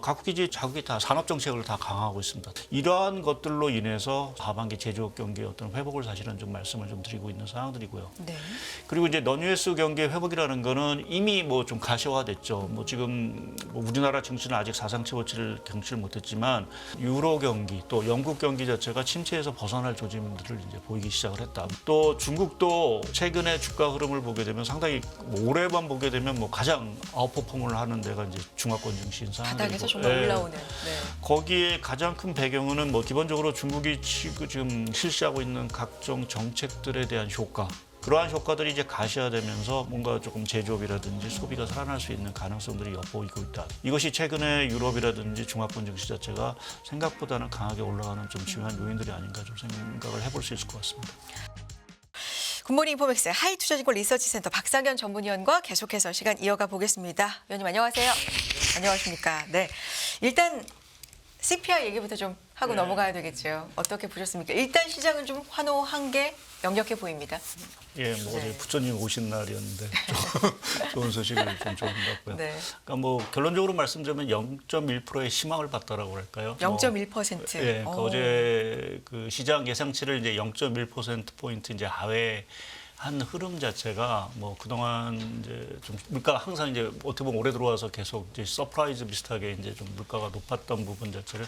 각국 기지 자국이 다 산업 정책을 다 강화하고 있습니다. 이러한 것들로 인해서 하반기 제조업 경기의 어떤 회복을 사실은 좀 말씀을 좀 드리고 있는 상황들이고요. 네. 그리고 이제 non-US 경기의 회복이라는 거는 이미 뭐 좀 가시화됐죠. 뭐 지금 뭐 우리나라 증시는 아직 사상 최고치를 경치를 못했지만 유로 경기 또 영국 경기 자체가 침체에서 벗어날 조짐들을 이제 보이기 시작을 했다. 또 중국도 최근에 주가 흐름을 보게 되면 상당히 뭐 올해만 보게 되면 뭐 가장 아웃퍼폼을 하는 데가 이제 중화권 증시인 상황이고 바닥에서 좀 올라오는. 네. 거기에 가장 큰 배경은 뭐 기본적으로 중국이 지금 실시하고 있는 각종 정책들에 대한 효과. 그러한 효과들이 이제 가시화되면서 뭔가 조금 제조업이라든지 소비가 살아날 수 있는 가능성들이 엿보이고 있다. 이것이 최근에 유럽이라든지 중화권 증시 자체가 생각보다는 강하게 올라가는 좀 중요한 요인들이 아닌가 좀 생각을 해볼 수 있을 것 같습니다. 굿모닝 인포맥스 하이투자증권 리서치센터 박상현 전문위원과 계속해서 시간 이어가 보겠습니다. 위원님 안녕하세요. 안녕하십니까. 네, 일단 CPI 얘기부터 좀 하고 넘어가야 되겠죠. 어떻게 보셨습니까? 일단 시장은 좀 환호한 게 역력해 보입니다. 예, 뭐 어제 부처님 오신 날이었는데 좋은 소식을 좀 좋은 것 같고요. 네. 그러니까 뭐 결론적으로 말씀드리면 0.1%의 희망을 봤다라고 할까요? 0.1%. 예, 그러니까 어제 그 시장 예상치를 이제 0.1% 포인트 이제 하회 한 흐름 자체가 뭐 그동안 이제 좀 물가가 항상 이제 어떻게 보면 올해 들어와서 계속 이제 서프라이즈 비슷하게 이제 좀 물가가 높았던 부분 자체를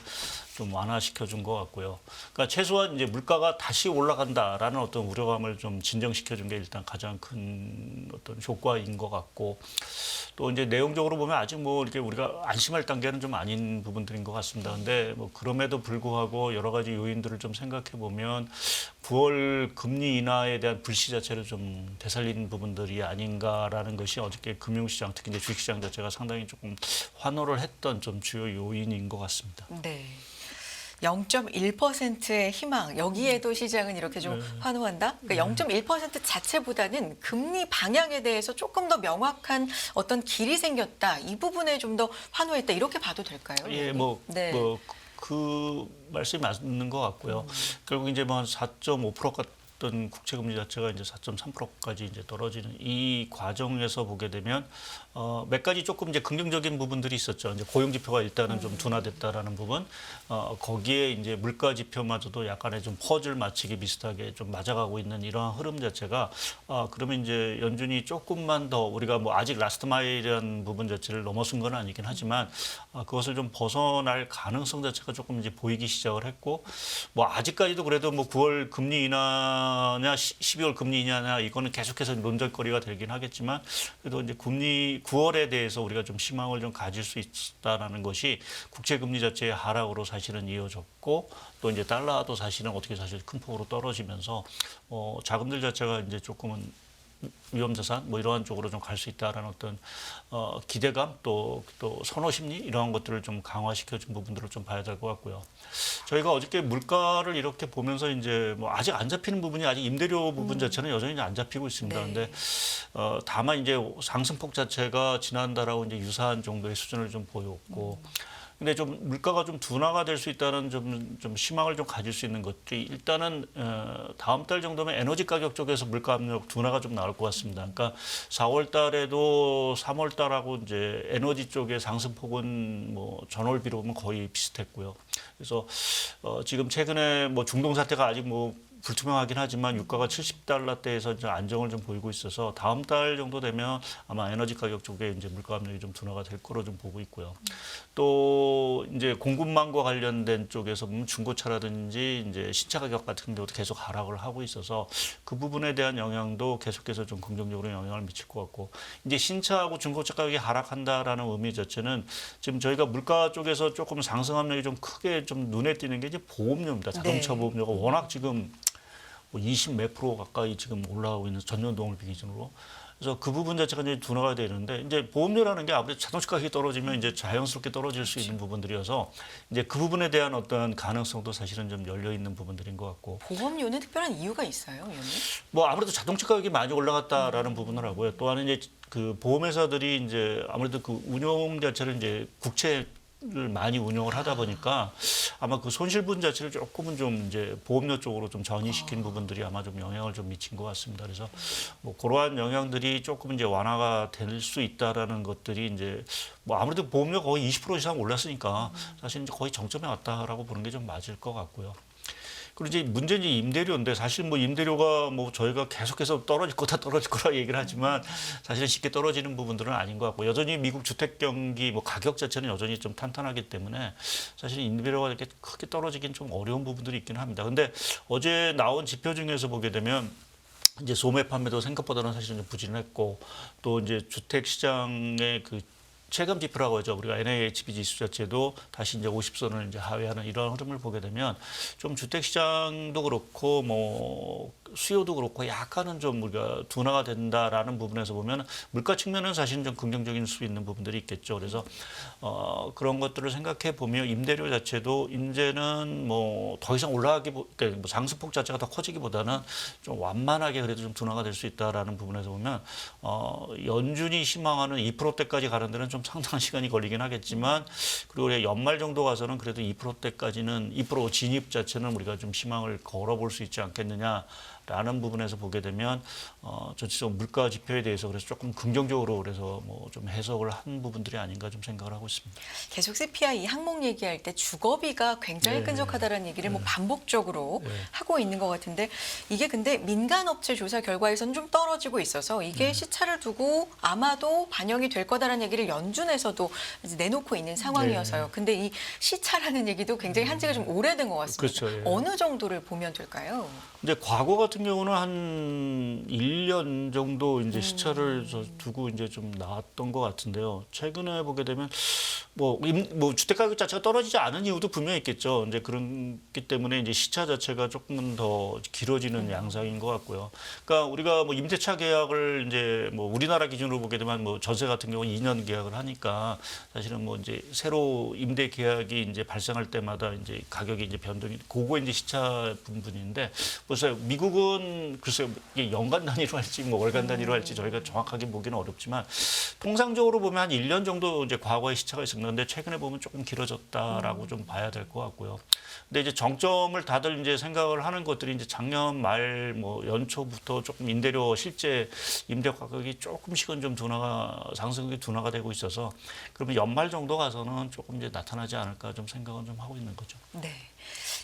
좀 완화시켜 준 것 같고요. 그러니까 최소한 이제 물가가 다시 올라간다라는 어떤 우려감을 좀 진정시켜 준 게 일단 가장 큰 어떤 효과인 것 같고 또 이제 내용적으로 보면 아직 뭐 이렇게 우리가 안심할 단계는 좀 아닌 부분들인 것 같습니다. 근데 뭐 그럼에도 불구하고 여러 가지 요인들을 좀 생각해 보면 9월 금리 인하에 대한 불씨 자체를 좀 되살리는 부분들이 아닌가라는 것이 어저께 금융시장 특히 이제 주식시장 자체가 상당히 조금 환호를 했던 좀 주요 요인인 것 같습니다. 네. 0.1%의 희망, 여기에도 시장은 이렇게 좀 환호한다? 그러니까 0.1% 자체보다는 금리 방향에 대해서 조금 더 명확한 어떤 길이 생겼다. 이 부분에 좀 더 환호했다. 이렇게 봐도 될까요? 예, 네. 그 말씀이 맞는 것 같고요. 결국 이제 뭐 한 4.5% 같던 국채금리 자체가 이제 4.3%까지 이제 떨어지는 이 과정에서 보게 되면 몇 가지 조금 이제 긍정적인 부분들이 있었죠. 이제 고용 지표가 일단은 좀 둔화됐다라는 부분, 거기에 이제 물가 지표마저도 약간의 좀 퍼즐 맞추기 비슷하게 좀 맞아가고 있는 이러한 흐름 자체가 그러면 이제 연준이 조금만 더 우리가 뭐 아직 라스트 마일이라는 부분 자체를 넘어선 건 아니긴 하지만 그것을 좀 벗어날 가능성 자체가 조금 이제 보이기 시작을 했고 뭐 아직까지도 그래도 뭐 9월 금리 인하냐 12월 금리 인하냐 이거는 계속해서 논쟁거리가 되긴 하겠지만 그래도 이제 금리 9월에 대해서 우리가 좀 희망을 좀 가질 수 있다라는 것이 국채 금리 자체의 하락으로 사실은 이어졌고 또 이제 달러도 사실은 어떻게 사실 큰 폭으로 떨어지면서 자금들 자체가 이제 조금은 위험자산 뭐 이러한 쪽으로 좀 갈 수 있다라는 어떤 기대감 또 선호 심리 이러한 것들을 좀 강화시켜준 부분들을 좀 봐야 될 것 같고요. 저희가 어저께 물가를 이렇게 보면서 이제 뭐 아직 안 잡히는 부분이 아직 임대료 부분 자체는 여전히 안 잡히고 있습니다. 네. 근데 다만 이제 상승폭 자체가 지난달하고 이제 유사한 정도의 수준을 좀 보였고. 근데 좀 물가가 좀 둔화가 될 수 있다는 좀 희망을 좀 가질 수 있는 것들이 일단은 다음 달 정도면 에너지 가격 쪽에서 물가 압력 둔화가 좀 나올 것 같습니다. 그러니까 4월 달에도 3월 달하고 이제 에너지 쪽의 상승폭은 뭐 전월 비로 보면 거의 비슷했고요. 그래서 지금 최근에 뭐 중동 사태가 아직 뭐 불투명하긴 하지만 유가가 70달러대에서 이제 안정을 좀 보이고 있어서 다음 달 정도 되면 아마 에너지 가격 쪽에 이제 물가 압력이 좀 둔화가 될 거로 좀 보고 있고요. 또 이제 공급망과 관련된 쪽에서 보면 중고차라든지 이제 신차 가격 같은 경우도 계속 하락을 하고 있어서 그 부분에 대한 영향도 계속해서 좀 긍정적으로 영향을 미칠 것 같고 이제 신차하고 중고차 가격이 하락한다라는 의미 자체는 지금 저희가 물가 쪽에서 조금 상승 압력이 좀 크게 좀 눈에 띄는 게 이제 보험료입니다. 자동차 보험료가 워낙 지금 뭐 20 몇 프로 가까이 지금 올라가고 있는 전년동일비 기준으로. 그래서 그 부분 자체가 이제 둔화가 되는데 이제 보험료라는 게 아무래도 자동차 가격이 떨어지면 이제 자연스럽게 떨어질 수 있는 부분들이어서 이제 그 부분에 대한 어떤 가능성도 사실은 좀 열려 있는 부분들인 것 같고. 보험료는 특별한 이유가 있어요, 위원님? 뭐 아무래도 자동차 가격이 많이 올라갔다라는 부분을 하고요. 또 하나 이제 그 보험회사들이 이제 아무래도 그 운용 자체를 이제 국채 많이 운용을 하다 보니까 아마 그 손실분 자체를 조금은 좀 이제 보험료 쪽으로 좀 전이시킨 부분들이 아마 좀 영향을 좀 미친 것 같습니다. 그래서 뭐 그러한 영향들이 조금 이제 완화가 될 수 있다라는 것들이 이제 뭐 아무래도 보험료 거의 20% 이상 올랐으니까 사실 이제 거의 정점에 왔다라고 보는 게 좀 맞을 것 같고요. 그리고 이제 문제는 이제 임대료인데 사실 뭐 임대료가 뭐 저희가 계속해서 떨어질 거라 얘기를 하지만 사실은 쉽게 떨어지는 부분들은 아닌 것 같고 여전히 미국 주택 경기 뭐 가격 자체는 여전히 좀 탄탄하기 때문에 사실 임대료가 이렇게 크게 떨어지긴 좀 어려운 부분들이 있긴 합니다. 근데 어제 나온 지표 중에서 보게 되면 이제 소매 판매도 생각보다는 사실은 좀 부진했고 또 이제 주택 시장의 그 체감 지표라고 하죠. 우리가 NAHB 지수 자체도 다시 이제 50선을 이제 하회하는 이런 흐름을 보게 되면 좀 주택 시장도 그렇고 뭐 수요도 그렇고 약간은 좀 우리가 둔화가 된다라는 부분에서 보면 물가 측면은 사실은 좀 긍정적인 수 있는 부분들이 있겠죠. 그래서 그런 것들을 생각해 보면 임대료 자체도 이제는 뭐 더 이상 그러니까 뭐 상승폭 자체가 더 커지기보다는 좀 완만하게 그래도 좀 둔화가 될 수 있다라는 부분에서 보면 연준이 희망하는 2%대까지 가는 데는 좀 상당한 시간이 걸리긴 하겠지만 그리고 우리가 연말 정도 가서는 그래도 2%대까지는 2% 진입 자체는 우리가 좀 희망을 걸어볼 수 있지 않겠느냐라는 부분에서 보게 되면 전체적으로 물가 지표에 대해서 그래서 조금 긍정적으로 그래서 뭐 좀 해석을 한 부분들이 아닌가 좀 생각을 하고 있습니다. 계속 CPI 항목 얘기할 때 주거비가 굉장히 네. 끈적하다는 얘기를 뭐 반복적으로 네. 하고 있는 것 같은데 이게 근데 민간업체 조사 결과에서는 좀 떨어지고 있어서 이게 시차를 두고 아마도 반영이 될 거다라는 얘기를 연준에서도 이제 내놓고 있는 상황이어서요. 근데 이 시차라는 얘기도 굉장히 한지가 좀 오래된 것 같습니다. 그렇죠. 예. 어느 정도를 보면 될까요? 이제 과거 같은 경우는 한 1년 정도 이제 시차를 두고 이제 좀 나왔던 것 같은데요. 최근에 보게 되면 뭐 주택 가격 자체가 떨어지지 않은 이유도 분명히 있겠죠. 이제 그렇기 때문에 이제 시차 자체가 조금은 더 길어지는 양상인 것 같고요. 그러니까 우리가 뭐 임대차 계약을 이제 뭐 우리나라 기준으로 보게 되면 뭐 전세 같은 경우는 2년 계약을 하니까 사실은 뭐 이제 새로 임대 계약이 이제 발생할 때마다 이제 가격이 이제 변동이 그거 이제 시차 부분인데 그래서 미국은 글쎄요 이게 연간 단위로 할지 뭐 월간 단위로 할지 저희가 정확하게 보기는 어렵지만 통상적으로 보면 한 1년 정도 이제 과거에 시차가 있었는데 최근에 보면 조금 길어졌다라고 좀 봐야 될 것 같고요. 근데 이제 정점을 다들 이제 생각을 하는 것들이 이제 작년 말 뭐 연초부터 조금 임대료 실제 임대 가격이 조금씩은 좀 상승이 둔화가 되고 있어서 그러면 연말 정도 가서는 조금 이제 나타나지 않을까 좀 생각은 좀 하고 있는 거죠. 네.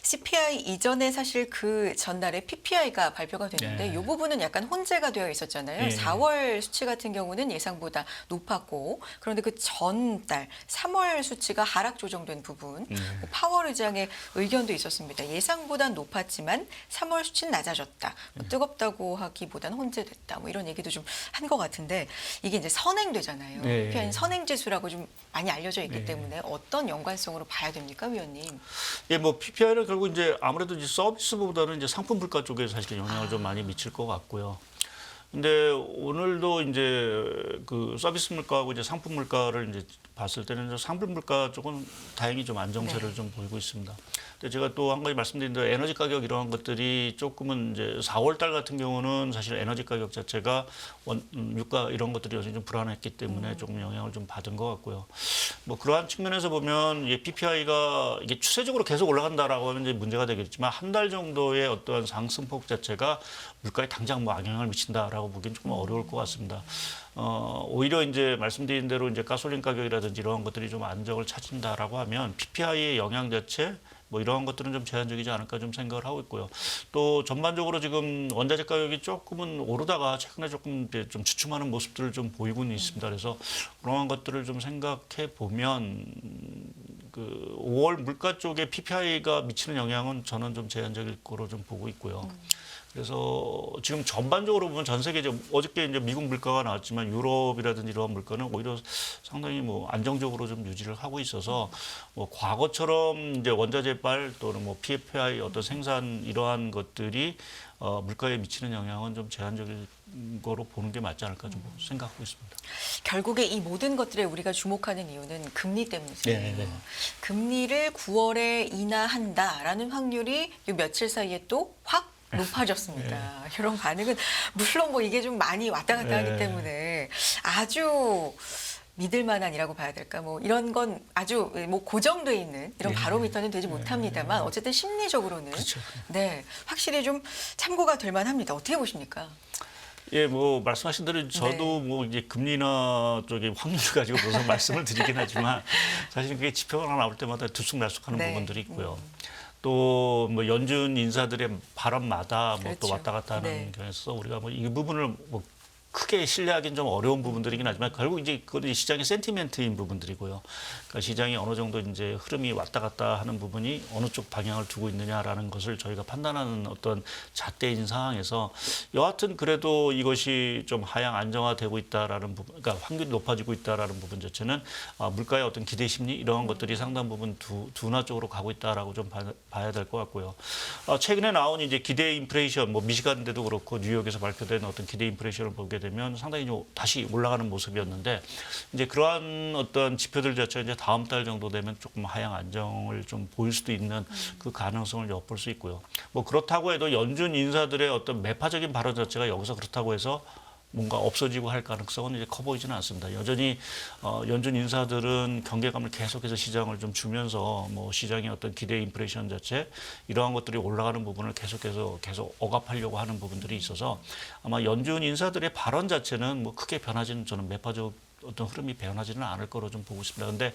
CPI 이전에 사실 그 전날에 PPI가 발표가 됐는데 네. 이 부분은 약간 혼재가 되어 있었잖아요. 네. 4월 수치 같은 경우는 예상보다 높았고 그런데 그 전달 3월 수치가 하락 조정된 부분 뭐 파월 의장의 의견도 있었습니다. 예상보다 높았지만 3월 수치는 낮아졌다. 뭐 뜨겁다고 하기보다는 혼재됐다. 뭐 이런 얘기도 좀 한 것 같은데 이게 이제 선행되잖아요. 네. PPI는 선행지수라고 좀 많이 알려져 있기 때문에 어떤 연관성으로 봐야 됩니까, 위원님? 예, 뭐 PPI는 결국 이제 아무래도 이제 서비스보다는 이제 상품 물가 쪽에 사실 영향을 좀 많이 미칠 것 같고요. 근데 오늘도 이제 그 서비스 물가하고 이제 상품 물가를 이제 봤을 때는 상품 물가 쪽은 다행히 좀 안정세를 좀 보이고 있습니다. 근데 제가 또 한 가지 말씀드린 대로 에너지 가격 이러한 것들이 조금은 이제 4월 달 같은 경우는 사실 에너지 가격 자체가 유가 이런 것들이 여전히 좀 불안했기 때문에 조금 영향을 좀 받은 것 같고요. 뭐 그러한 측면에서 보면 PPI가 이게 추세적으로 계속 올라간다라고 하면 이제 문제가 되겠지만 한 달 정도의 어떠한 상승폭 자체가 물가에 당장 뭐 악영향을 미친다라고 보기는 조금 어려울 것 같습니다. 오히려 이제 말씀드린 대로 이제 가솔린 가격이라든지 이러한 것들이 좀 안정을 찾는다라고 하면 PPI의 영향 자체 뭐 이러한 것들은 좀 제한적이지 않을까 좀 생각을 하고 있고요. 또 전반적으로 지금 원자재 가격이 조금은 오르다가 최근에 조금 이제 좀 주춤하는 모습들을 좀 보이고는 있습니다. 그래서 그러한 것들을 좀 생각해 보면 그 5월 물가 쪽에 PPI가 미치는 영향은 저는 좀 제한적일 거로 좀 보고 있고요. 그래서 지금 전반적으로 보면 전 세계적 어저께 이제 미국 물가가 나왔지만 유럽이라든지 이러한 물가는 오히려 상당히 뭐 안정적으로 좀 유지를 하고 있어서 뭐 과거처럼 이제 원자재발 또는 뭐 PPI 어떤 생산 이러한 것들이 물가에 미치는 영향은 좀 제한적인 거로 보는 게 맞지 않을까 좀 생각하고 있습니다. 결국에 이 모든 것들에 우리가 주목하는 이유는 금리 때문이잖아요. 네. 금리를 9월에 인하한다라는 확률이 요 며칠 사이에 또 확 높아졌습니다. 이런 반응은 물론 뭐 이게 좀 많이 왔다 갔다 하기 때문에 아주 믿을 만한이라고 봐야 될까? 뭐 이런 건 아주 뭐 고정돼 있는 이런 바로미터는 되지 못합니다만 어쨌든 심리적으로는 그렇죠. 네, 확실히 좀 참고가 될 만합니다. 어떻게 보십니까? 예, 뭐 말씀하신 대로 저도 뭐 이제 금리나 쪽에 확률을 가지고 무슨 말씀을 드리긴 하지만 사실 그게 지표가 나올 때마다 들쑥날쑥하는 네. 부분들이 있고요. 또 뭐 연준 인사들의 발언마다 뭐 또 그렇죠. 왔다 갔다 하는 네. 경우에서 우리가 뭐 이 부분을 뭐 크게 신뢰하기는 좀 어려운 부분들이긴 하지만 결국 이제 그건 시장의 센티멘트인 부분들이고요. 그러니까 시장이 어느 정도 이제 흐름이 왔다 갔다 하는 부분이 어느 쪽 방향을 두고 있느냐라는 것을 저희가 판단하는 어떤 잣대인 상황에서 여하튼 그래도 이것이 좀 하향 안정화되고 있다라는 부분, 그러니까 확률이 높아지고 있다라는 부분 자체는 물가의 어떤 기대 심리 이러한 것들이 상당 부분 둔화 쪽으로 가고 있다라고 좀 봐야 될 것 같고요. 최근에 나온 이제 기대 인플레이션, 뭐 미시간대도 그렇고 뉴욕에서 발표된 어떤 기대 인플레이션을 보게 되면 상당히 좀 다시 올라가는 모습이었는데 이제 그러한 어떤 지표들 자체가 이제 다음 달 정도 되면 조금 하향 안정을 좀 보일 수도 있는 그 가능성을 엿볼 수 있고요. 뭐 그렇다고 해도 연준 인사들의 어떤 매파적인 발언 자체가 여기서 그렇다고 해서 뭔가 없어지고 할 가능성은 이제 커 보이지는 않습니다. 여전히 연준 인사들은 경계감을 계속해서 시장을 좀 주면서 뭐 시장의 어떤 기대 인플레이션 자체 이러한 것들이 올라가는 부분을 계속 억압하려고 하는 부분들이 있어서 아마 연준 인사들의 발언 자체는 뭐 크게 변하지는 저는 매파적 어떤 흐름이 변하지는 않을 거로 좀 보고 있습니다. 그런데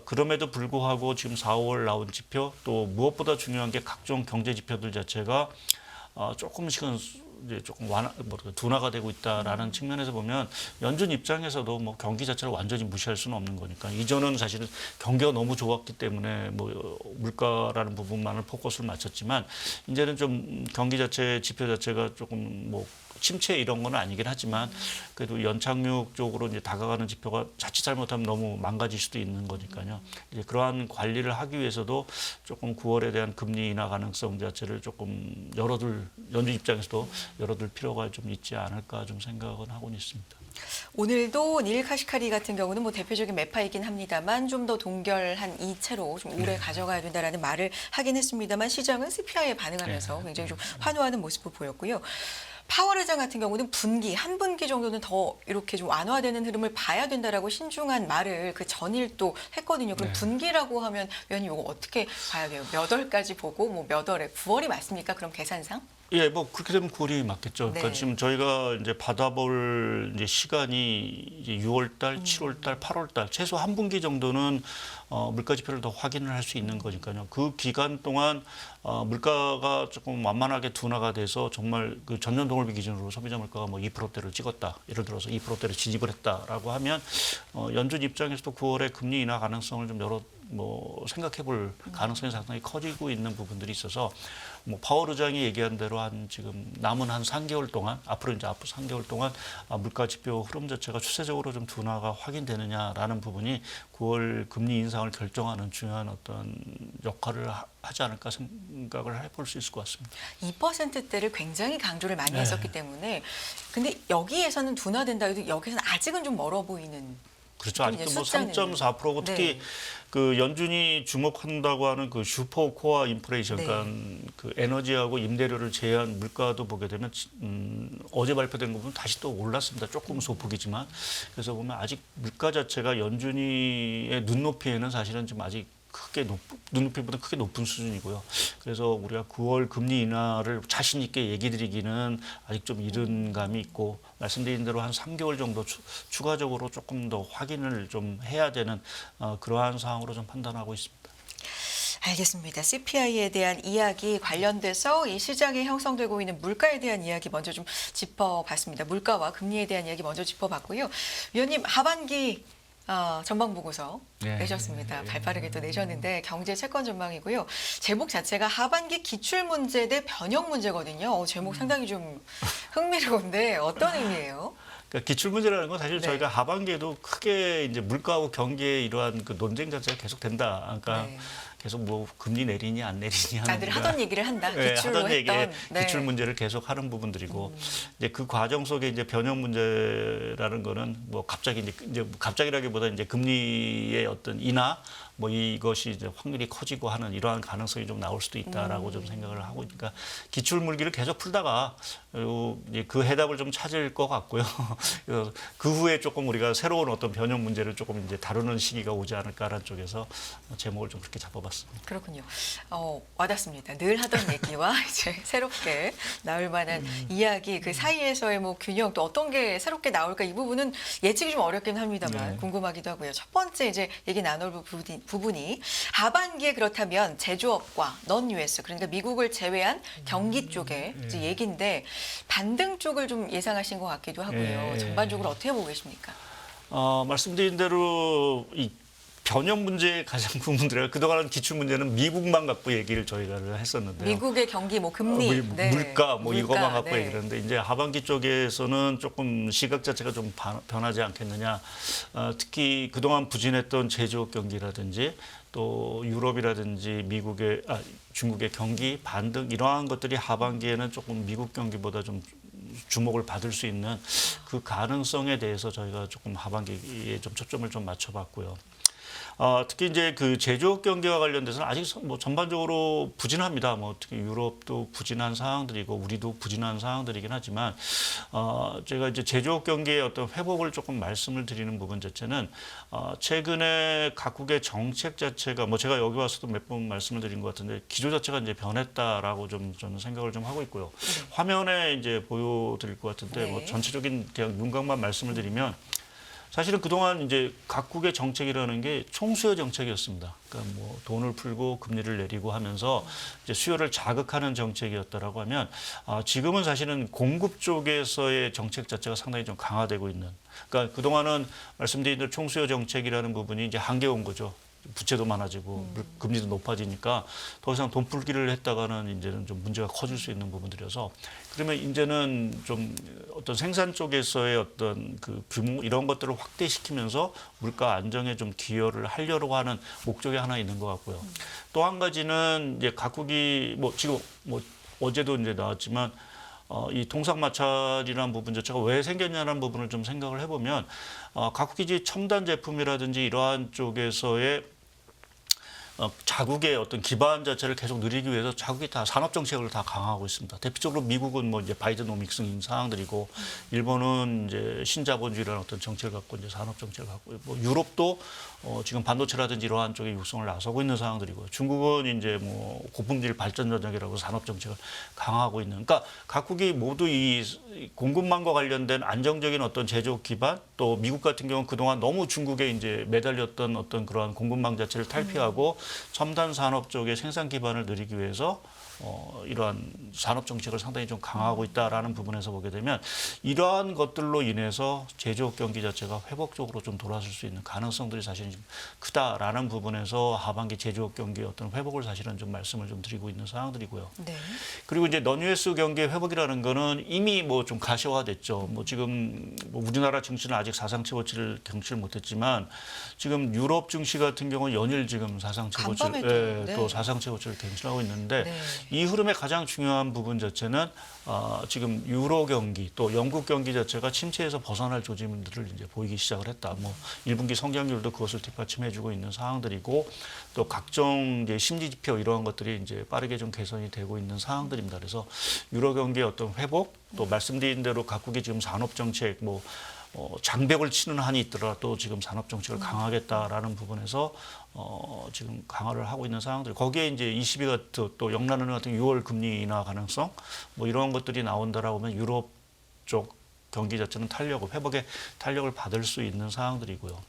그럼에도 불구하고 지금 4, 5월 나온 지표 또 무엇보다 중요한 게 각종 경제 지표들 자체가 조금씩은 이제 조금 둔화가 되고 있다라는 측면에서 보면 연준 입장에서도 뭐 경기 자체를 완전히 무시할 수는 없는 거니까 이전은 사실은 경기가 너무 좋았기 때문에 뭐 물가라는 부분만을 포커스를 맞췄지만 이제는 좀 경기 자체 지표 자체가 조금 뭐 침체 이런 건 아니긴 하지만 그래도 연착륙 쪽으로 이제 다가가는 지표가 자칫 잘못하면 너무 망가질 수도 있는 거니까요. 이제 그러한 관리를 하기 위해서도 조금 9월에 대한 금리 인하 가능성 자체를 조금 연준 입장에서도 열어둘 필요가 좀 있지 않을까 좀 생각은 하고는 있습니다. 오늘도 닐 카시카리 같은 경우는 뭐 대표적인 매파이긴 합니다만 좀 더 동결한 이채로 좀 오래 가져가야 된다라는 말을 하긴 했습니다만 시장은 CPI에 반응하면서 굉장히 좀 환호하는 모습을 보였고요. 파월 의장 같은 경우는 한 분기 정도는 더 이렇게 좀 완화되는 흐름을 봐야 된다라고 신중한 말을 그 전일 또 했거든요. 그럼 분기라고 하면 위원님 이거 어떻게 봐야 돼요? 몇 월까지 보고 뭐 몇 월에 9월이 맞습니까? 그럼 계산상? 예, 뭐 그렇게 되면 9월이 맞겠죠. 그러니까 네. 지금 저희가 이제 받아볼 이제 시간이 이제 6월달, 7월달, 8월달 최소 한 분기 정도는 물가 지표를 더 확인을 할 수 있는 거니까요. 그 기간 동안 물가가 조금 완만하게 둔화가 돼서 정말 그 전년 동월비 기준으로 소비자 물가가 뭐 2%대를 찍었다. 예를 들어서 2%대를 진입을 했다라고 하면 연준 입장에서도 9월에 금리 인하 가능성을 좀 생각해볼 가능성이 상당히 커지고 있는 부분들이 있어서 뭐 파월 의장이 얘기한 대로 한 지금 남은 한 3개월 동안 앞으로 3개월 동안 물가 지표 흐름 자체가 추세적으로 좀 둔화가 확인되느냐라는 부분이 9월 금리 인상을 결정하는 중요한 어떤 역할을 하지 않을까 생각을 해볼 수 있을 것 같습니다. 2%대를 굉장히 강조를 많이 했었기 때문에 근데 여기에서는 둔화된다 해도 여기서는 아직은 좀 멀어 보이는 그렇죠. 아직도 뭐 숫자는. 3.4%고 특히 네. 그 연준이 주목한다고 하는 그 슈퍼 코어 인플레이션, 네. 그러니까 그 에너지하고 임대료를 제외한 물가도 보게 되면 어제 발표된 거 보면 다시 또 올랐습니다. 조금 소폭이지만 그래서 보면 아직 물가 자체가 연준이의 눈높이에는 사실은 좀 아직 눈높이보다 크게 높은 수준이고요. 그래서 우리가 9월 금리 인하를 자신 있게 얘기 드리기는 아직 좀 이른 감이 있고 말씀드린 대로 한 3개월 정도 추가적으로 조금 더 확인을 좀 해야 되는 그러한 상황으로 좀 판단하고 있습니다. 알겠습니다. CPI에 대한 이야기 관련돼서 이 시장에 형성되고 있는 물가에 대한 이야기 먼저 좀 짚어봤습니다. 물가와 금리에 대한 이야기 먼저 짚어봤고요. 위원님 하반기 전망 보고서 내셨습니다. 발빠르게 또 내셨는데 경제 채권 전망이고요. 제목 자체가 하반기 기출 문제 대 변형 문제거든요. 제목 상당히 좀 흥미로운데 어떤 의미예요? 그러니까 기출 문제라는 건 사실 네. 저희가 하반기에도 크게 이제 물가하고 경기의 이러한 그 논쟁 자체가 계속 된다. 그러니까 네. 계속 뭐 금리 내리니 안 내리니 하는 다들 하던 얘기를 한다. 네, 기출로 하던 얘기에 했던. 네. 기출 문제를 계속 하는 부분들이고 이제 그 과정 속에 이제 변형 문제라는 거는 뭐 갑자기 이제 갑자기라기보다 이제 금리의 어떤 인하 뭐 이것이 이제 확률이 커지고 하는 이러한 가능성이 좀 나올 수도 있다라고 좀 생각을 하고 있으니까 기출 물기를 계속 풀다가 이제 그 해답을 좀 찾을 것 같고요. 그 후에 조금 우리가 새로운 어떤 변형 문제를 조금 이제 다루는 시기가 오지 않을까라는 쪽에서 제목을 좀 그렇게 잡아봤습니다. 그렇군요. 와닿습니다. 늘 하던 얘기와 이제 새롭게 나올 만한 이야기 그 사이에서의 뭐 균형 또 어떤 게 새롭게 나올까 이 부분은 예측이 좀 어렵긴 합니다만 네. 궁금하기도 하고요. 첫 번째 이제 얘기 나눌 부분이 하반기에 그렇다면 제조업과 넌 US 그러니까 미국을 제외한 경기 쪽의 이제 얘기인데 반등 쪽을 좀 예상하신 것 같기도 하고요. 예. 전반적으로 어떻게 보고 계십니까? 말씀드린 대로 이 변형 문제의 가장 큰 문제가 그동안 기출 문제는 미국만 갖고 얘기를 저희가 했었는데요. 미국의 경기 뭐 금리, 네. 물가 뭐 이것만 갖고 네. 얘기를 했는데 이제 하반기 쪽에서는 조금 시각 자체가 좀 변하지 않겠느냐. 특히 그동안 부진했던 제조업 경기라든지 또 유럽이라든지 중국의 경기 반등 이러한 것들이 하반기에는 조금 미국 경기보다 좀 주목을 받을 수 있는 그 가능성에 대해서 저희가 조금 하반기에 좀 초점을 좀 맞춰봤고요. 특히 이제 그 제조업 경기와 관련돼서는 아직 뭐 전반적으로 부진합니다. 뭐 특히 유럽도 부진한 상황들이고 우리도 부진한 상황들이긴 하지만 제가 이제 제조업 경기의 어떤 회복을 조금 말씀을 드리는 부분 자체는 최근에 각국의 정책 자체가 뭐 제가 여기 와서도 몇 번 말씀을 드린 것 같은데 기조 자체가 이제 변했다라고 좀 저는 생각을 좀 하고 있고요. 화면에 이제 보여드릴 것 같은데 뭐 전체적인 그냥 윤곽만 말씀을 드리면. 사실은 그동안 이제 각국의 정책이라는 게 총수요 정책이었습니다. 그러니까 뭐 돈을 풀고 금리를 내리고 하면서 이제 수요를 자극하는 정책이었다라고 하면 지금은 사실은 공급 쪽에서의 정책 자체가 상당히 좀 강화되고 있는. 그러니까 그동안은 말씀드린 대로 총수요 정책이라는 부분이 이제 한계 온 거죠. 부채도 많아지고 금리도 높아지니까 더 이상 돈 풀기를 했다가는 이제는 좀 문제가 커질 수 있는 부분들이어서 그러면 이제는 좀 어떤 생산 쪽에서의 어떤 그 규모 이런 것들을 확대시키면서 물가 안정에 좀 기여를 하려고 하는 목적이 하나 있는 것 같고요. 또 한 가지는 이제 각국이 뭐 지금 뭐 어제도 이제 나왔지만 이 통상마찰이라는 부분 자체가 왜 생겼냐는 부분을 좀 생각을 해보면 각국이 이제 첨단 제품이라든지 이러한 쪽에서의 자국의 어떤 기반 자체를 계속 늘리기 위해서 자국이 다 산업 정책을 다 강화하고 있습니다. 대표적으로 미국은 뭐 이제 바이드노믹스인 상황들이고 일본은 이제 신자본주의라는 어떤 정책을 갖고 이제 산업 정책을 갖고 뭐 유럽도 지금 반도체라든지 이러한 쪽에 육성을 나서고 있는 상황들이고 중국은 이제 뭐 고품질 발전 전략이라고 산업 정책을 강화하고 있는. 그러니까 각국이 모두 이 공급망과 관련된 안정적인 어떤 제조업 기반 또 미국 같은 경우는 그동안 너무 중국에 이제 매달렸던 어떤 그러한 공급망 자체를 탈피하고 첨단 산업 쪽의 생산 기반을 늘리기 위해서 이러한 산업 정책을 상당히 좀 강화하고 있다라는 부분에서 보게 되면 이러한 것들로 인해서 제조업 경기 자체가 회복적으로 좀 돌아설 수 있는 가능성들이 사실은 좀 크다라는 부분에서 하반기 제조업 경기의 어떤 회복을 사실은 좀 말씀을 좀 드리고 있는 상황들이고요. 네. 그리고 이제 non-US 경기의 회복이라는 거는 이미 뭐 좀 가시화됐죠. 뭐 지금 뭐 우리나라 증시는 아직 사상 최고치를 경치를 못했지만 지금 유럽 증시 같은 경우는 연일 지금 사상 최고치를 또 사상 최고치를 경신하고 있는데 이 흐름의 가장 중요한 부분 자체는 지금 유로 경기 또 영국 경기 자체가 침체에서 벗어날 조짐들을 이제 보이기 시작을 했다. 뭐 1분기 성장률도 그것을 뒷받침해주고 있는 상황들이고 또 각종 이제 심리 지표 이러한 것들이 이제 빠르게 좀 개선이 되고 있는 상황들입니다. 그래서 유로 경기의 어떤 회복 또 말씀드린 대로 각국이 지금 산업 정책 뭐 장벽을 치는 한이 있더라도 지금 산업 정책을 강화하겠다라는 부분에서 지금 강화를 하고 있는 상황들. 거기에 이제 ECB 같은 또 영란은행 같은 6월 금리 인하 가능성 뭐 이런 것들이 나온다라고 하면 유럽 쪽 경기 자체는 회복의 탄력을 받을 수 있는 상황들이고요.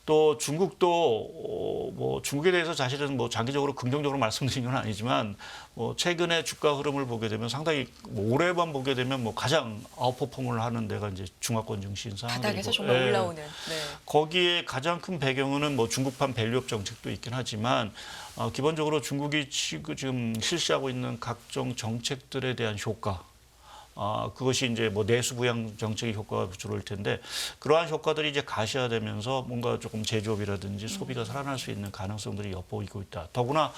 또 중국도 뭐 중국에 대해서 사실은 뭐 장기적으로 긍정적으로 말씀드린 건 아니지만 뭐 최근에 주가 흐름을 보게 되면 상당히 뭐 올해만 보게 되면 뭐 가장 아웃퍼폼을 하는 데가 이제 중화권 증시인 상황이고 바닥에서 정말 올라오는. 네. 거기에 가장 큰 배경은 뭐 중국판 밸류업 정책도 있긴 하지만 기본적으로 중국이 지금 실시하고 있는 각종 정책들에 대한 효과. 그것이 이제 뭐 내수 부양 정책의 효과가 주로일 텐데 그러한 효과들이 이제 가시화되면서 뭔가 조금 제조업이라든지 소비가 살아날 수 있는 가능성들이 엿보이고 있다. 더구나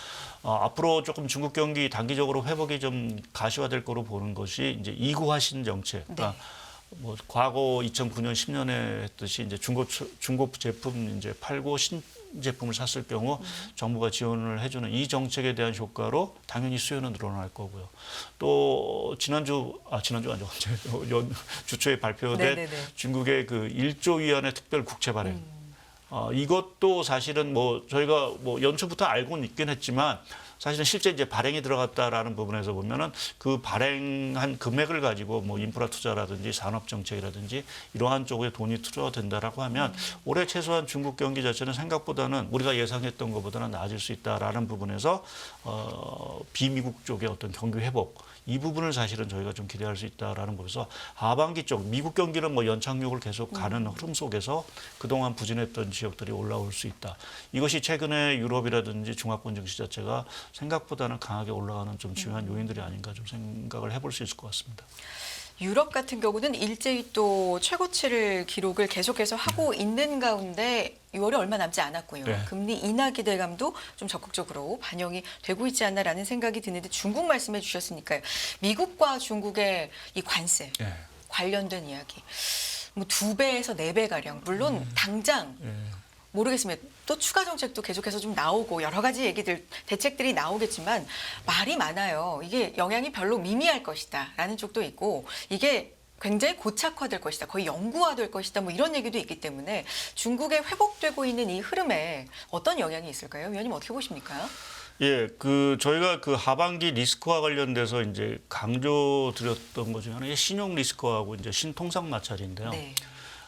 앞으로 조금 중국 경기 단기적으로 회복이 좀 가시화될 거로 보는 것이 이제 이구화 신정책. 그러니까 뭐 과거 2009년 10년에 했듯이 이제 중고 제품 이제 팔고 제품을 샀을 경우 정부가 지원을 해주는 이 정책에 대한 효과로 당연히 수요는 늘어날 거고요. 또 지난주 아니죠. 주초에 발표된 네네네. 중국의 그 1조 위안의 특별 국채 발행. 이것도 사실은 뭐 저희가 뭐 연초부터 알고는 있긴 했지만 사실은 실제 이제 발행이 들어갔다라는 부분에서 보면은 그 발행한 금액을 가지고 뭐 인프라 투자라든지 산업 정책이라든지 이러한 쪽에 돈이 투자된다라고 하면 올해 최소한 중국 경기 자체는 생각보다는 우리가 예상했던 것보다는 나아질 수 있다라는 부분에서 비미국 쪽의 어떤 경기 회복 이 부분을 사실은 저희가 좀 기대할 수 있다라는 부분에서 하반기 쪽 미국 경기는 뭐 연착륙을 계속 가는 흐름 속에서 그동안 부진했던 지역들이 올라올 수 있다. 이것이 최근에 유럽이라든지 중화권 증시 자체가 생각보다는 강하게 올라가는 좀 중요한 요인들이 아닌가 좀 생각을 해볼 수 있을 것 같습니다. 유럽 같은 경우는 일제히 또 최고치를 기록을 계속해서 하고 있는 가운데 6월이 얼마 남지 않았고요. 네. 금리 인하 기대감도 좀 적극적으로 반영이 되고 있지 않나라는 생각이 드는데 중국 말씀해 주셨으니까요. 미국과 중국의 이 관세 네. 관련된 이야기. 뭐 2배에서 4배 가량. 물론 당장 모르겠습니다. 또 추가 정책도 계속해서 좀 나오고 여러 가지 얘기들, 대책들이 나오겠지만 말이 많아요. 이게 영향이 별로 미미할 것이다 라는 쪽도 있고 이게 굉장히 고착화될 것이다. 거의 영구화될 것이다. 뭐 이런 얘기도 있기 때문에 중국에 회복되고 있는 이 흐름에 어떤 영향이 있을까요? 위원님 어떻게 보십니까? 예, 저희가 그 하반기 리스크와 관련돼서 이제 강조드렸던 것 중에 하나가 신용 리스크하고 이제 신통상 마찰인데요. 네.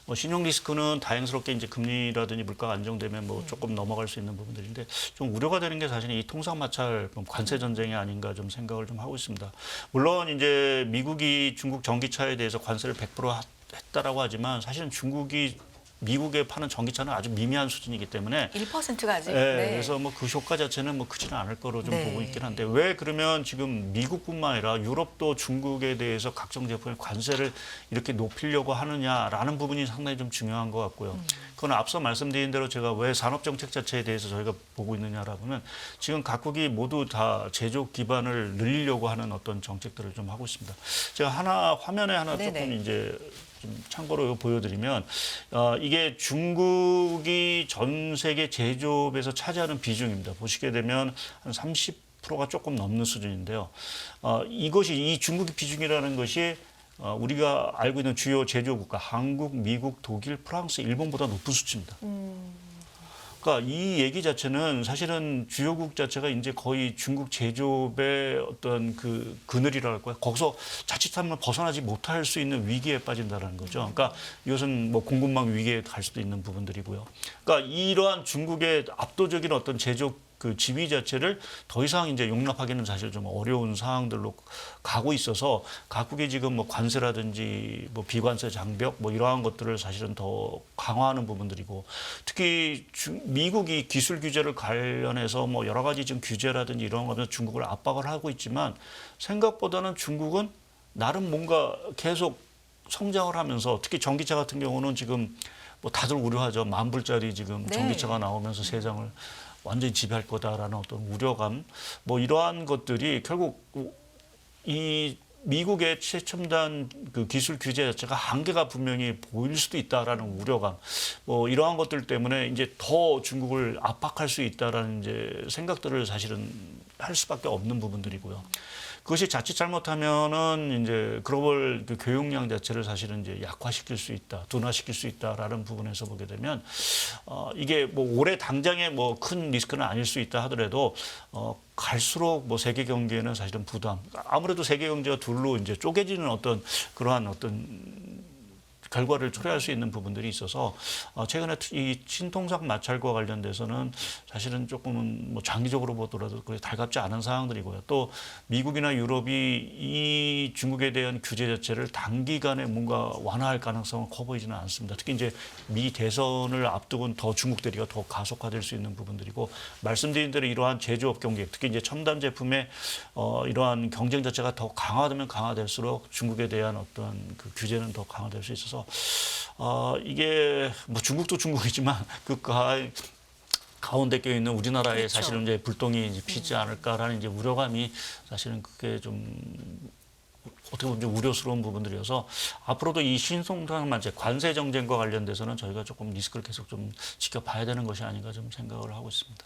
뭐 신용 리스크는 다행스럽게 이제 금리라든지 물가가 안정되면 뭐 조금 넘어갈 수 있는 부분들인데 좀 우려가 되는 게 사실 이 통상 마찰 관세 전쟁이 아닌가 좀 생각을 좀 하고 있습니다. 물론 이제 미국이 중국 전기차에 대해서 관세를 100% 했다라고 하지만 사실은 중국이 미국에 파는 전기차는 아주 미미한 수준이기 때문에 1%가 아직. 네. 그래서 뭐 그 효과 자체는 뭐 크지는 않을 거로 좀 네. 보고 있긴 한데 왜 그러면 지금 미국뿐만 아니라 유럽도 중국에 대해서 각종 제품의 관세를 이렇게 높이려고 하느냐라는 부분이 상당히 좀 중요한 것 같고요. 그건 앞서 말씀드린 대로 제가 왜 산업 정책 자체에 대해서 저희가 보고 있느냐라고는 지금 각국이 모두 다 제조업 기반을 늘리려고 하는 어떤 정책들을 좀 하고 있습니다. 제가 화면에 하나 네네. 조금 이제 좀 참고로 보여드리면 이게 중국이 전 세계 제조업에서 차지하는 비중입니다. 보시게 되면 한 30%가 조금 넘는 수준인데요. 이것이 이 중국의 비중이라는 것이 우리가 알고 있는 주요 제조업 국가 한국, 미국, 독일, 프랑스, 일본보다 높은 수치입니다. 그러니까 이 얘기 자체는 사실은 주요국 자체가 이제 거의 중국 제조업의 어떤 그 그늘이라 할까요? 거기서 자칫하면 벗어나지 못할 수 있는 위기에 빠진다는 거죠. 그러니까 이것은 뭐 공급망 위기에 갈 수도 있는 부분들이고요. 그러니까 이러한 중국의 압도적인 어떤 제조업 그 지위 자체를 더 이상 이제 용납하기는 사실 좀 어려운 상황들로 가고 있어서 각국이 지금 뭐 관세라든지 뭐 비관세 장벽 뭐 이러한 것들을 사실은 더 강화하는 부분들이고 특히 미국이 기술 규제를 관련해서 뭐 여러 가지 지금 규제라든지 이런 거면서 중국을 압박을 하고 있지만 생각보다는 중국은 나름 뭔가 계속 성장을 하면서 특히 전기차 같은 경우는 지금 뭐 다들 우려하죠. 10,000불짜리 지금 네. 전기차가 나오면서 세상을 완전히 지배할 거다라는 어떤 우려감, 뭐 이러한 것들이 결국 이 미국의 최첨단 그 기술 규제 자체가 한계가 분명히 보일 수도 있다라는 우려감, 뭐 이러한 것들 때문에 이제 더 중국을 압박할 수 있다라는 이제 생각들을 사실은 할 수밖에 없는 부분들이고요. 그것이 자칫 잘못하면은 이제 글로벌 그 교역량 자체를 사실은 이제 약화시킬 수 있다, 둔화시킬 수 있다라는 부분에서 보게 되면 이게 뭐 올해 당장에 뭐 큰 리스크는 아닐 수 있다 하더라도 갈수록 뭐 세계 경제에는 사실은 부담. 아무래도 세계 경제가 둘로 이제 쪼개지는 어떤 그러한 어떤 결과를 초래할 수 있는 부분들이 있어서 최근에 이 신통상 마찰과 관련돼서는 사실은 조금은 뭐 장기적으로 보더라도 그게 달갑지 않은 상황들이고요. 또 미국이나 유럽이 이 중국에 대한 규제 자체를 단기간에 뭔가 완화할 가능성은 커 보이지는 않습니다. 특히 이제 미 대선을 앞두고는 더 중국 대리가 더 가속화될 수 있는 부분들이고 말씀드린 대로 이러한 제조업 경쟁, 특히 이제 첨단 제품의 이러한 경쟁 자체가 더 강화되면 강화될수록 중국에 대한 어떤 그 규제는 더 강화될 수 있어서 이게 뭐 중국도 중국이지만 그 가운데 껴 있는 우리나라에 그렇죠. 사실은 이제 불똥이 이제 피지 않을까라는 이제 우려감이 사실은 그게 좀 어떻게 보면 좀 우려스러운 부분들이어서 앞으로도 이 신송장만제 관세 정쟁과 관련돼서는 저희가 조금 리스크를 계속 좀 지켜봐야 되는 것이 아닌가 좀 생각을 하고 있습니다.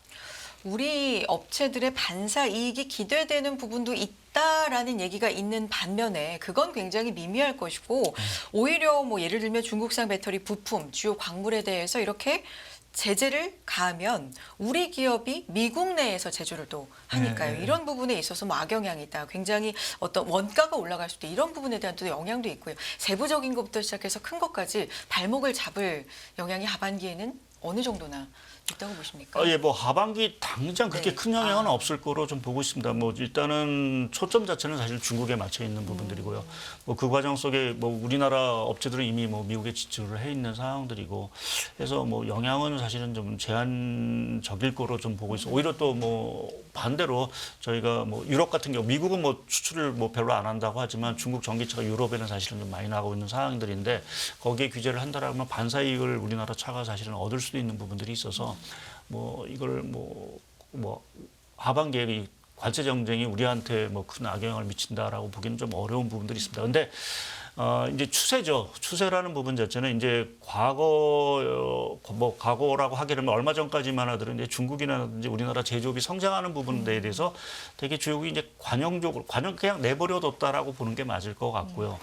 우리 업체들의 반사 이익이 기대되는 부분도 있다라는 얘기가 있는 반면에 그건 굉장히 미미할 것이고 오히려 뭐 예를 들면 중국산 배터리 부품, 주요 광물에 대해서 이렇게 제재를 가하면 우리 기업이 미국 내에서 제조를 또 하니까요. 네. 이런 부분에 있어서 뭐 악영향이 있다. 굉장히 어떤 원가가 올라갈 수도 이런 부분에 대한 또 영향도 있고요. 세부적인 것부터 시작해서 큰 것까지 발목을 잡을 영향이 하반기에는 어느 정도나 있다고 보십니까? 예, 뭐 하반기 당장 그렇게 네. 큰 영향은 없을 거로 좀 보고 있습니다. 뭐 일단은 초점 자체는 사실 중국에 맞춰 있는 부분들이고요. 뭐 그 과정 속에 뭐 우리나라 업체들은 이미 뭐 미국에 지출을 해 있는 상황들이고 해서 뭐 영향은 사실은 좀 제한적일 거로 좀 보고 있어. 오히려 또 뭐 반대로 저희가 뭐 유럽 같은 경우 미국은 뭐 수출을 뭐 별로 안 한다고 하지만 중국 전기차가 유럽에는 사실은 좀 많이 나가고 있는 상황들인데 거기에 규제를 한다라면 반사 이익을 우리나라 차가 사실은 얻을 수도 있는 부분들이 있어서 뭐 이걸 뭐 하반기에 이 관세 정쟁이 우리한테 뭐 큰 악영향을 미친다라고 보기는 좀 어려운 부분들이 있습니다. 근데 이제 추세죠. 추세라는 부분 자체는 이제 과거라고 하게 되면 얼마 전까지만 하더라도 이제 중국이라든지 우리나라 제조업이 성장하는 부분에 대해서 되게 중국이 이제 관용 그냥 내버려뒀다라고 보는 게 맞을 것 같고요.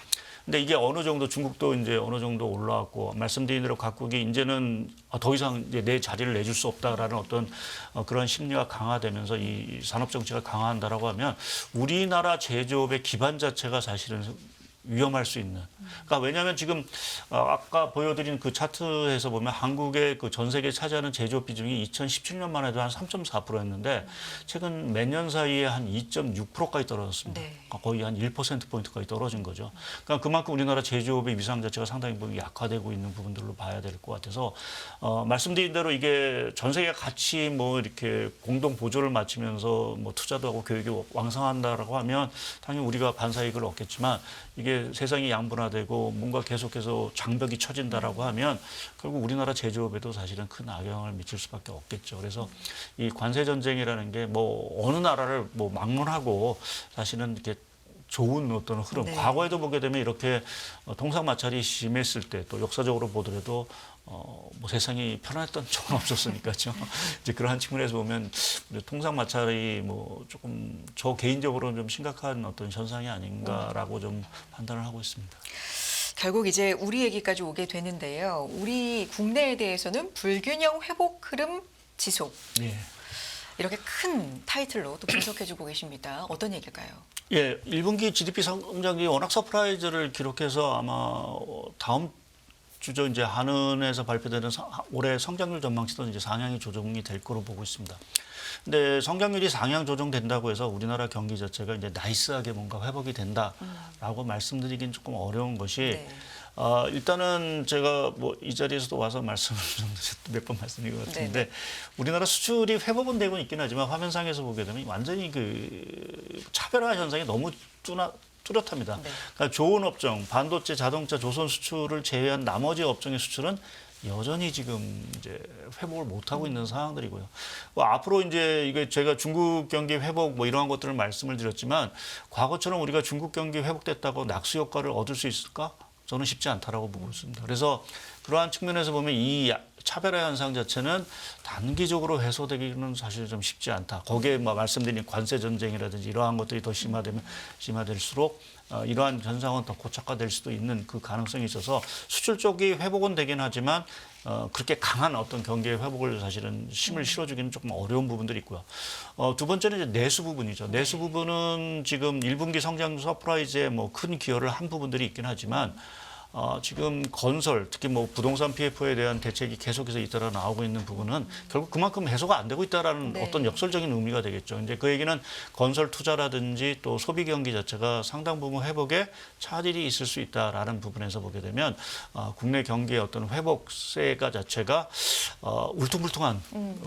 근데 이게 어느 정도 중국도 이제 어느 정도 올라왔고 말씀드린 대로 각국이 이제는 더 이상 이제 내 자리를 내줄 수 없다라는 어떤 그런 심리가 강화되면서 이 산업 정치가 강화한다라고 하면 우리나라 제조업의 기반 자체가 사실은 위험할 수 있는. 그러니까 왜냐하면 지금 아까 보여드린 그 차트에서 보면 한국의 그 전 세계 차지하는 제조업 비중이 2017년만 해도 한 3.4%였는데 최근 몇 년 사이에 한 2.6%까지 떨어졌습니다. 네. 그러니까 거의 한 1%포인트까지 떨어진 거죠. 그러니까 그만큼 우리나라 제조업의 위상 자체가 상당히 약화되고 있는 부분들로 봐야 될 것 같아서 말씀드린 대로 이게 전 세계가 같이 뭐 이렇게 공동 보조를 맞추면서 뭐 투자도 하고 교육이 왕성한다라고 하면 당연히 우리가 반사이익을 얻겠지만 이게 세상이 양분화되고 뭔가 계속해서 장벽이 쳐진다라고 하면 결국 우리나라 제조업에도 사실은 큰 악영향을 미칠 수밖에 없겠죠. 그래서 이 관세 전쟁이라는 게 뭐 어느 나라를 뭐 막론하고 사실은 이렇게 좋은 어떤 흐름. 네. 과거에도 보게 되면 이렇게 통상 마찰이 심했을 때 또 역사적으로 보더라도 뭐 세상이 편안했던 적은 없었으니까요. 이제 그러한 측면에서 보면 통상 마찰이 뭐 조금 저 개인적으로는 좀 심각한 어떤 현상이 아닌가라고 좀 판단을 하고 있습니다. 결국 이제 우리 얘기까지 오게 되는데요. 우리 국내에 대해서는 불균형 회복 흐름 지속. 예. 이렇게 큰 타이틀로 또 분석해주고 계십니다. 어떤 얘기일까요? 예, 1분기 GDP 성장이 워낙 서프라이즈를 기록해서 아마 다음 주죠. 이제 한은에서 발표되는 올해 성장률 전망치도 이제 상향이 조정이 될 거로 보고 있습니다. 근데 성장률이 상향 조정된다고 해서 우리나라 경기 자체가 이제 나이스하게 뭔가 회복이 된다라고 말씀드리긴 조금 어려운 것이 네. 일단은 제가 뭐 이 자리에서도 와서 말씀을 몇 번 말씀드린 것 같은데 네네. 우리나라 수출이 회복은 되고 있긴 하지만 화면상에서 보게 되면 완전히 그 차별화 현상이 너무 뚜렷합니다. 네. 그러니까 좋은 업종, 반도체, 자동차, 조선 수출을 제외한 나머지 업종의 수출은 여전히 지금 이제 회복을 못 하고 있는 상황들이고요. 뭐 앞으로 이제 이게 제가 중국 경기 회복 뭐 이러한 것들을 말씀을 드렸지만 과거처럼 우리가 중국 경기 회복됐다고 낙수 효과를 얻을 수 있을까? 저는 쉽지 않다라고 보고 있습니다. 그래서 그러한 측면에서 보면 이 차별화 현상 자체는 단기적으로 해소되기는 사실 좀 쉽지 않다. 거기에 뭐 말씀드린 관세 전쟁이라든지 이러한 것들이 더 심화될수록 이러한 현상은 더 고착화될 수도 있는 그 가능성이 있어서 수출 쪽이 회복은 되긴 하지만 그렇게 강한 어떤 경기의 회복을 사실은 힘을 실어주기는 조금 어려운 부분들이 있고요. 두 번째는 이제 내수 부분이죠. 내수 부분은 지금 1분기 성장 서프라이즈에 뭐 큰 기여를 한 부분들이 있긴 하지만 지금 건설, 특히 뭐 부동산 PF에 대한 대책이 계속해서 잇따라 나오고 있는 부분은 결국 그만큼 해소가 안 되고 있다라는 네. 어떤 역설적인 의미가 되겠죠. 이제 그 얘기는 건설 투자라든지 또 소비 경기 자체가 상당 부분 회복에 차질이 있을 수 있다라는 부분에서 보게 되면 국내 경기의 어떤 회복세가 자체가 울퉁불퉁한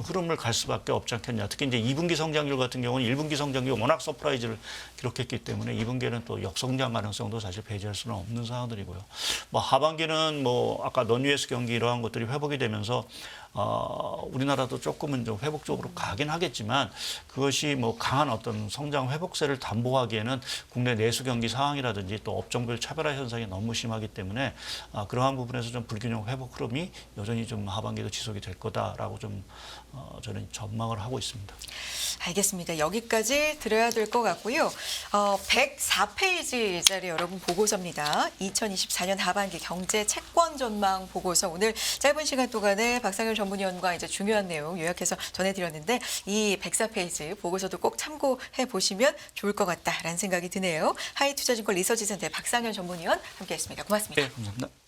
흐름을 갈 수밖에 없지 않겠냐. 특히 이제 2분기 성장률 같은 경우는 1분기 성장률이 워낙 서프라이즈를 기록했기 때문에 2분기에는 또 역성장 가능성도 사실 배제할 수는 없는 상황들이고요. 뭐 하반기는 뭐 아까 non-US 경기 이러한 것들이 회복이 되면서 우리나라도 조금은 좀 회복적으로 가긴 하겠지만 그것이 뭐 강한 어떤 성장 회복세를 담보하기에는 국내 내수 경기 상황이라든지 또 업종별 차별화 현상이 너무 심하기 때문에 그러한 부분에서 좀 불균형 회복 흐름이 여전히 좀 하반기도 지속이 될 거다라고 좀 저는 전망을 하고 있습니다. 알겠습니다. 여기까지 들어야 될 것 같고요. 104페이지짜리 여러분 보고서입니다. 2024년 하반기 경제 채권 전망 보고서 오늘 짧은 시간 동안에 박상현 전문위원과 이제 중요한 내용 요약해서 전해드렸는데 이 104페이지 보고서도 꼭 참고해 보시면 좋을 것 같다라는 생각이 드네요. 하이투자증권 리서치센터의 박상현 전문위원 함께했습니다. 고맙습니다. 네, 감사합니다.